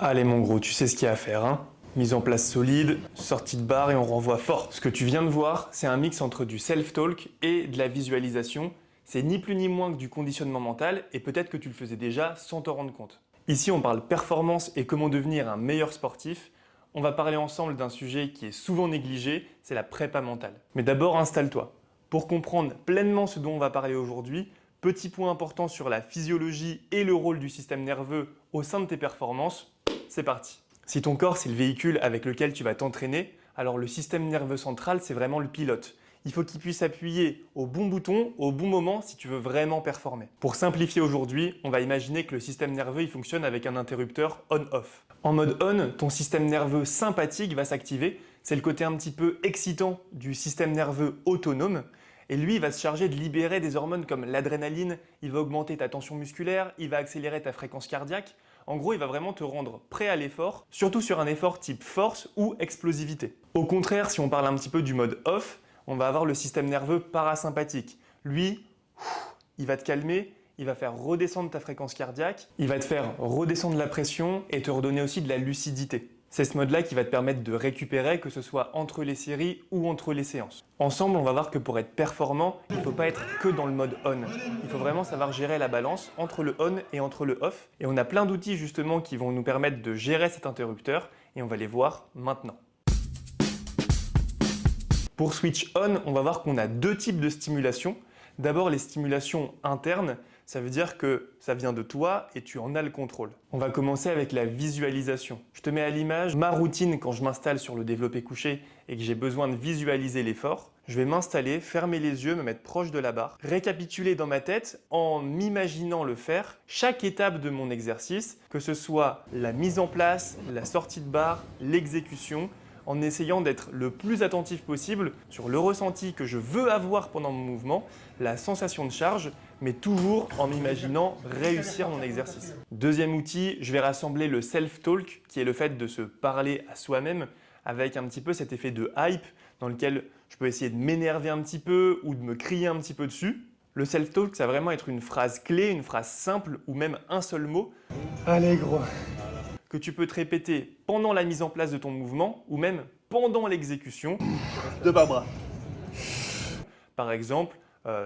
Allez mon gros, tu sais ce qu'il y a à faire, hein? Mise en place solide, sortie de barre et on renvoie fort. Ce que tu viens de voir, c'est un mix entre du self-talk et de la visualisation. C'est ni plus ni moins que du conditionnement mental et peut-être que tu le faisais déjà sans t'en rendre compte. Ici, on parle performance et comment devenir un meilleur sportif. On va parler ensemble d'un sujet qui est souvent négligé, c'est la prépa mentale. Mais d'abord, installe-toi. Pour comprendre pleinement ce dont on va parler aujourd'hui, petit point important sur la physiologie et le rôle du système nerveux au sein de tes performances, c'est parti. Si ton corps c'est le véhicule avec lequel tu vas t'entraîner, alors le système nerveux central c'est vraiment le pilote. Il faut qu'il puisse appuyer au bon bouton, au bon moment si tu veux vraiment performer. Pour simplifier aujourd'hui, on va imaginer que le système nerveux il fonctionne avec un interrupteur on-off. En mode on, ton système nerveux sympathique va s'activer. C'est le côté un petit peu excitant du système nerveux autonome. Et lui, il va se charger de libérer des hormones comme l'adrénaline, il va augmenter ta tension musculaire, il va accélérer ta fréquence cardiaque. En gros, il va vraiment te rendre prêt à l'effort, surtout sur un effort type force ou explosivité. Au contraire, si on parle un petit peu du mode off, on va avoir le système nerveux parasympathique. Lui, il va te calmer, il va faire redescendre ta fréquence cardiaque, il va te faire redescendre la pression et te redonner aussi de la lucidité. C'est ce mode-là qui va te permettre de récupérer, que ce soit entre les séries ou entre les séances. Ensemble, on va voir que pour être performant, il ne faut pas être que dans le mode on. Il faut vraiment savoir gérer la balance entre le on et entre le off. Et on a plein d'outils justement qui vont nous permettre de gérer cet interrupteur et on va les voir maintenant. Pour switch on, on va voir qu'on a deux types de stimulation. D'abord, les stimulations internes, ça veut dire que ça vient de toi et tu en as le contrôle. On va commencer avec la visualisation. Je te mets à l'image ma routine quand je m'installe sur le développé couché et que j'ai besoin de visualiser l'effort. Je vais m'installer, fermer les yeux, me mettre proche de la barre, récapituler dans ma tête en m'imaginant le faire, chaque étape de mon exercice, que ce soit la mise en place, la sortie de barre, l'exécution, en essayant d'être le plus attentif possible sur le ressenti que je veux avoir pendant mon mouvement, la sensation de charge, mais toujours en m'imaginant réussir mon exercice. Deuxième outil, je vais rassembler le self-talk, qui est le fait de se parler à soi-même, avec un petit peu cet effet de hype, dans lequel je peux essayer de m'énerver un petit peu ou de me crier un petit peu dessus. Le self-talk, ça va vraiment être une phrase clé, une phrase simple, ou même un seul mot. Allez gros, que tu peux te répéter pendant la mise en place de ton mouvement ou même pendant l'exécution. De bas-bras. Par exemple,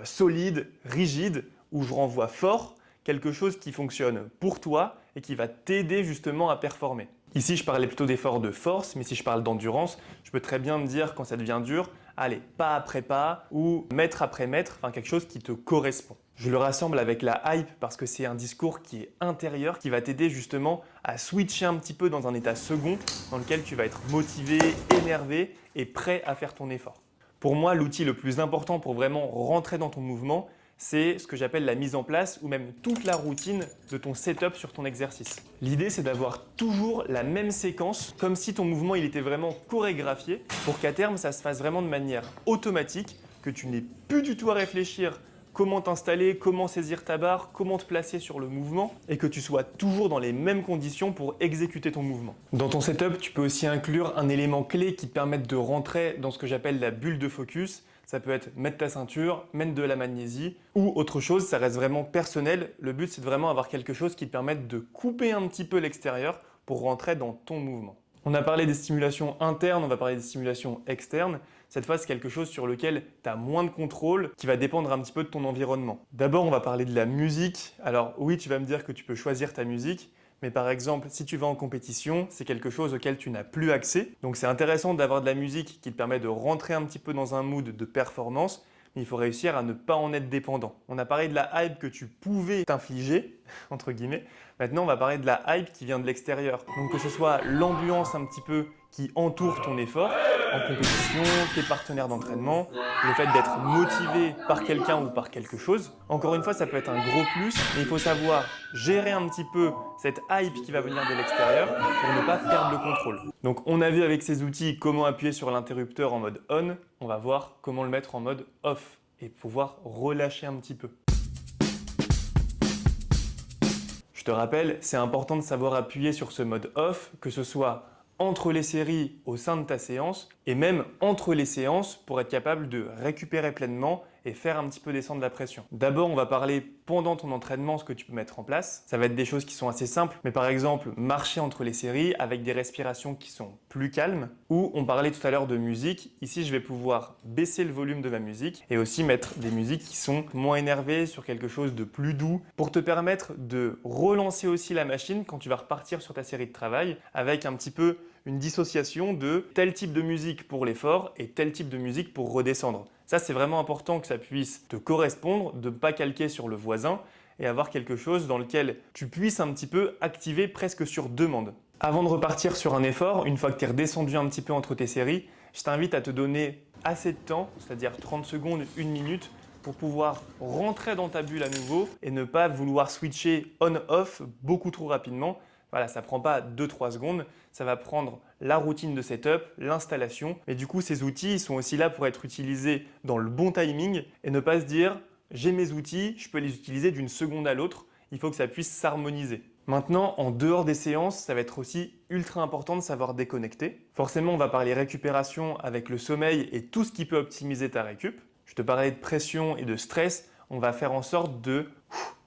solide, rigide, où je renvoie fort, quelque chose qui fonctionne pour toi et qui va t'aider justement à performer. Ici, je parlais plutôt d'efforts de force, mais si je parle d'endurance, je peux très bien me dire quand ça devient dur, allez, pas après pas ou mètre après mètre, enfin quelque chose qui te correspond. Je le rassemble avec la hype parce que c'est un discours qui est intérieur, qui va t'aider justement à switcher un petit peu dans un état second dans lequel tu vas être motivé, énervé et prêt à faire ton effort. Pour moi, l'outil le plus important pour vraiment rentrer dans ton mouvement, c'est ce que j'appelle la mise en place ou même toute la routine de ton setup sur ton exercice. L'idée, c'est d'avoir toujours la même séquence, comme si ton mouvement il était vraiment chorégraphié, pour qu'à terme, ça se fasse vraiment de manière automatique, que tu n'aies plus du tout à réfléchir comment t'installer, comment saisir ta barre, comment te placer sur le mouvement et que tu sois toujours dans les mêmes conditions pour exécuter ton mouvement. Dans ton setup, tu peux aussi inclure un élément clé qui te permette de rentrer dans ce que j'appelle la bulle de focus. Ça peut être mettre ta ceinture, mettre de la magnésie ou autre chose, ça reste vraiment personnel. Le but, c'est de vraiment avoir quelque chose qui te permette de couper un petit peu l'extérieur pour rentrer dans ton mouvement. On a parlé des stimulations internes, on va parler des stimulations externes. Cette fois, c'est quelque chose sur lequel tu as moins de contrôle, qui va dépendre un petit peu de ton environnement. D'abord, on va parler de la musique. Alors oui, tu vas me dire que tu peux choisir ta musique, mais par exemple, si tu vas en compétition, c'est quelque chose auquel tu n'as plus accès. Donc c'est intéressant d'avoir de la musique qui te permet de rentrer un petit peu dans un mood de performance, mais il faut réussir à ne pas en être dépendant. On a parlé de la hype que tu pouvais t'infliger, entre guillemets. Maintenant, on va parler de la hype qui vient de l'extérieur. Donc que ce soit l'ambiance un petit peu qui entoure ton effort, en compétition, tes partenaires d'entraînement, le fait d'être motivé par quelqu'un ou par quelque chose. Encore une fois, ça peut être un gros plus, mais il faut savoir gérer un petit peu cette hype qui va venir de l'extérieur pour ne pas perdre le contrôle. Donc on a vu avec ces outils comment appuyer sur l'interrupteur en mode on, on va voir comment le mettre en mode off et pouvoir relâcher un petit peu. Je te rappelle, c'est important de savoir appuyer sur ce mode off, que ce soit entre les séries au sein de ta séance et même entre les séances pour être capable de récupérer pleinement et faire un petit peu descendre la pression. D'abord, on va parler pendant ton entraînement ce que tu peux mettre en place. Ça va être des choses qui sont assez simples, mais par exemple, marcher entre les séries avec des respirations qui sont plus calmes. Ou on parlait tout à l'heure de musique. Ici, je vais pouvoir baisser le volume de ma musique et aussi mettre des musiques qui sont moins énervées sur quelque chose de plus doux pour te permettre de relancer aussi la machine quand tu vas repartir sur ta série de travail avec un petit peu une dissociation de tel type de musique pour l'effort et tel type de musique pour redescendre. Ça, c'est vraiment important que ça puisse te correspondre, de ne pas calquer sur le voisin et avoir quelque chose dans lequel tu puisses un petit peu activer presque sur demande. Avant de repartir sur un effort, une fois que tu es redescendu un petit peu entre tes séries, je t'invite à te donner assez de temps, c'est-à-dire 30 secondes, 1 minute, pour pouvoir rentrer dans ta bulle à nouveau et ne pas vouloir switcher on-off beaucoup trop rapidement. Voilà, ça ne prend pas 2-3 secondes, ça va prendre la routine de setup, l'installation. Mais du coup, ces outils ils sont aussi là pour être utilisés dans le bon timing et ne pas se dire « j'ai mes outils, je peux les utiliser d'une seconde à l'autre ». Il faut que ça puisse s'harmoniser. Maintenant, en dehors des séances, ça va être aussi ultra important de savoir déconnecter. Forcément, on va parler récupération avec le sommeil et tout ce qui peut optimiser ta récup. Je te parlais de pression et de stress. On va faire en sorte de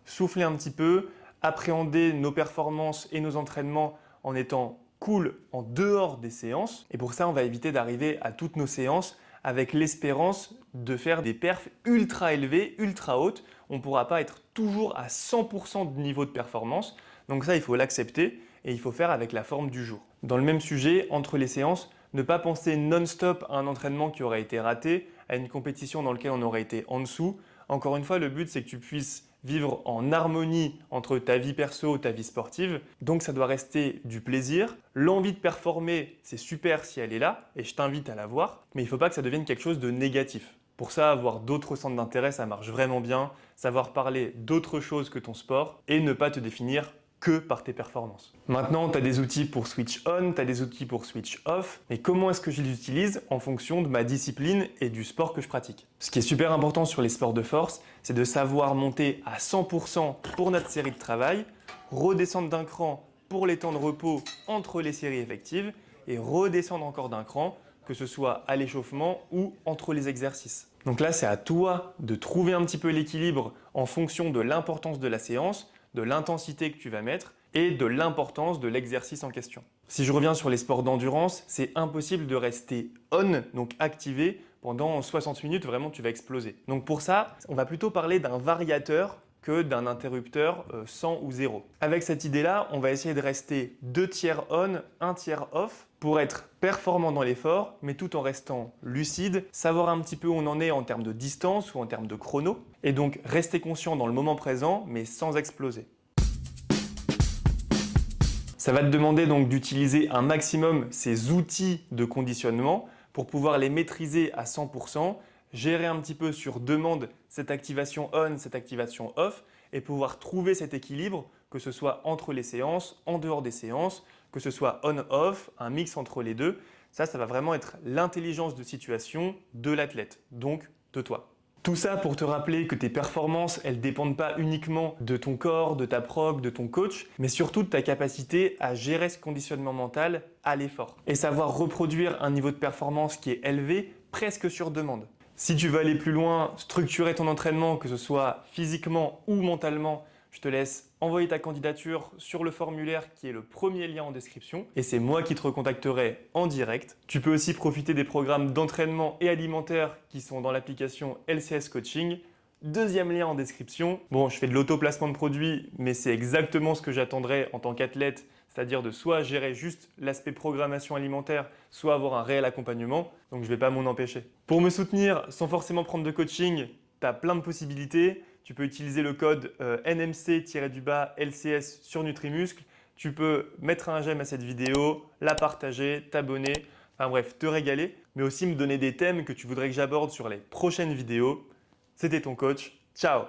souffler un petit peu, appréhender nos performances et nos entraînements en étant cool en dehors des séances. Et pour ça, on va éviter d'arriver à toutes nos séances avec l'espérance de faire des perfs ultra élevés, ultra hautes. On ne pourra pas être toujours à 100% de niveau de performance. Donc ça, il faut l'accepter et il faut faire avec la forme du jour. Dans le même sujet, entre les séances, ne pas penser non-stop à un entraînement qui aurait été raté, à une compétition dans laquelle on aurait été en dessous. Encore une fois, le but, c'est que tu puisses vivre en harmonie entre ta vie perso et ta vie sportive. Donc ça doit rester du plaisir. L'envie de performer, c'est super si elle est là et je t'invite à la voir, mais il ne faut pas que ça devienne quelque chose de négatif. Pour ça, avoir d'autres centres d'intérêt, ça marche vraiment bien. Savoir parler d'autre chose que ton sport et ne pas te définir que par tes performances. Maintenant, tu as des outils pour switch on, tu as des outils pour switch off, mais comment est-ce que je les utilise en fonction de ma discipline et du sport que je pratique? Ce qui est super important sur les sports de force, c'est de savoir monter à 100% pour notre série de travail, redescendre d'un cran pour les temps de repos entre les séries effectives et redescendre encore d'un cran, que ce soit à l'échauffement ou entre les exercices. Donc là, c'est à toi de trouver un petit peu l'équilibre en fonction de l'importance de la séance, de l'intensité que tu vas mettre et de l'importance de l'exercice en question. Si je reviens sur les sports d'endurance, c'est impossible de rester on, donc activé, pendant 60 minutes, vraiment tu vas exploser. Donc pour ça, on va plutôt parler d'un variateur que d'un interrupteur 100 ou 0. Avec cette idée-là, on va essayer de rester 2 tiers on, 1 tiers off pour être performant dans l'effort, mais tout en restant lucide, savoir un petit peu où on en est en termes de distance ou en termes de chrono, et donc rester conscient dans le moment présent, mais sans exploser. Ça va te demander donc d'utiliser un maximum ces outils de conditionnement pour pouvoir les maîtriser à 100%, gérer un petit peu sur demande cette activation on, cette activation off et pouvoir trouver cet équilibre, que ce soit entre les séances, en dehors des séances, que ce soit on-off, un mix entre les deux. Ça va vraiment être l'intelligence de situation de l'athlète, donc de toi. Tout ça pour te rappeler que tes performances, elles ne dépendent pas uniquement de ton corps, de ta prog, de ton coach, mais surtout de ta capacité à gérer ce conditionnement mental à l'effort et savoir reproduire un niveau de performance qui est élevé presque sur demande. Si tu veux aller plus loin, structurer ton entraînement, que ce soit physiquement ou mentalement, je te laisse envoyer ta candidature sur le formulaire qui est le premier lien en description et c'est moi qui te recontacterai en direct. Tu peux aussi profiter des programmes d'entraînement et alimentaire qui sont dans l'application LCS Coaching. Deuxième lien en description. Bon, je fais de l'auto-placement de produits, mais c'est exactement ce que j'attendrais en tant qu'athlète, c'est-à-dire de soit gérer juste l'aspect programmation alimentaire, soit avoir un réel accompagnement, donc je ne vais pas m'en empêcher. Pour me soutenir sans forcément prendre de coaching, tu as plein de possibilités. Tu peux utiliser le code NMC-LCS sur Nutrimuscle. Tu peux mettre un j'aime à cette vidéo, la partager, t'abonner, enfin bref, te régaler, mais aussi me donner des thèmes que tu voudrais que j'aborde sur les prochaines vidéos. C'était ton coach. Ciao!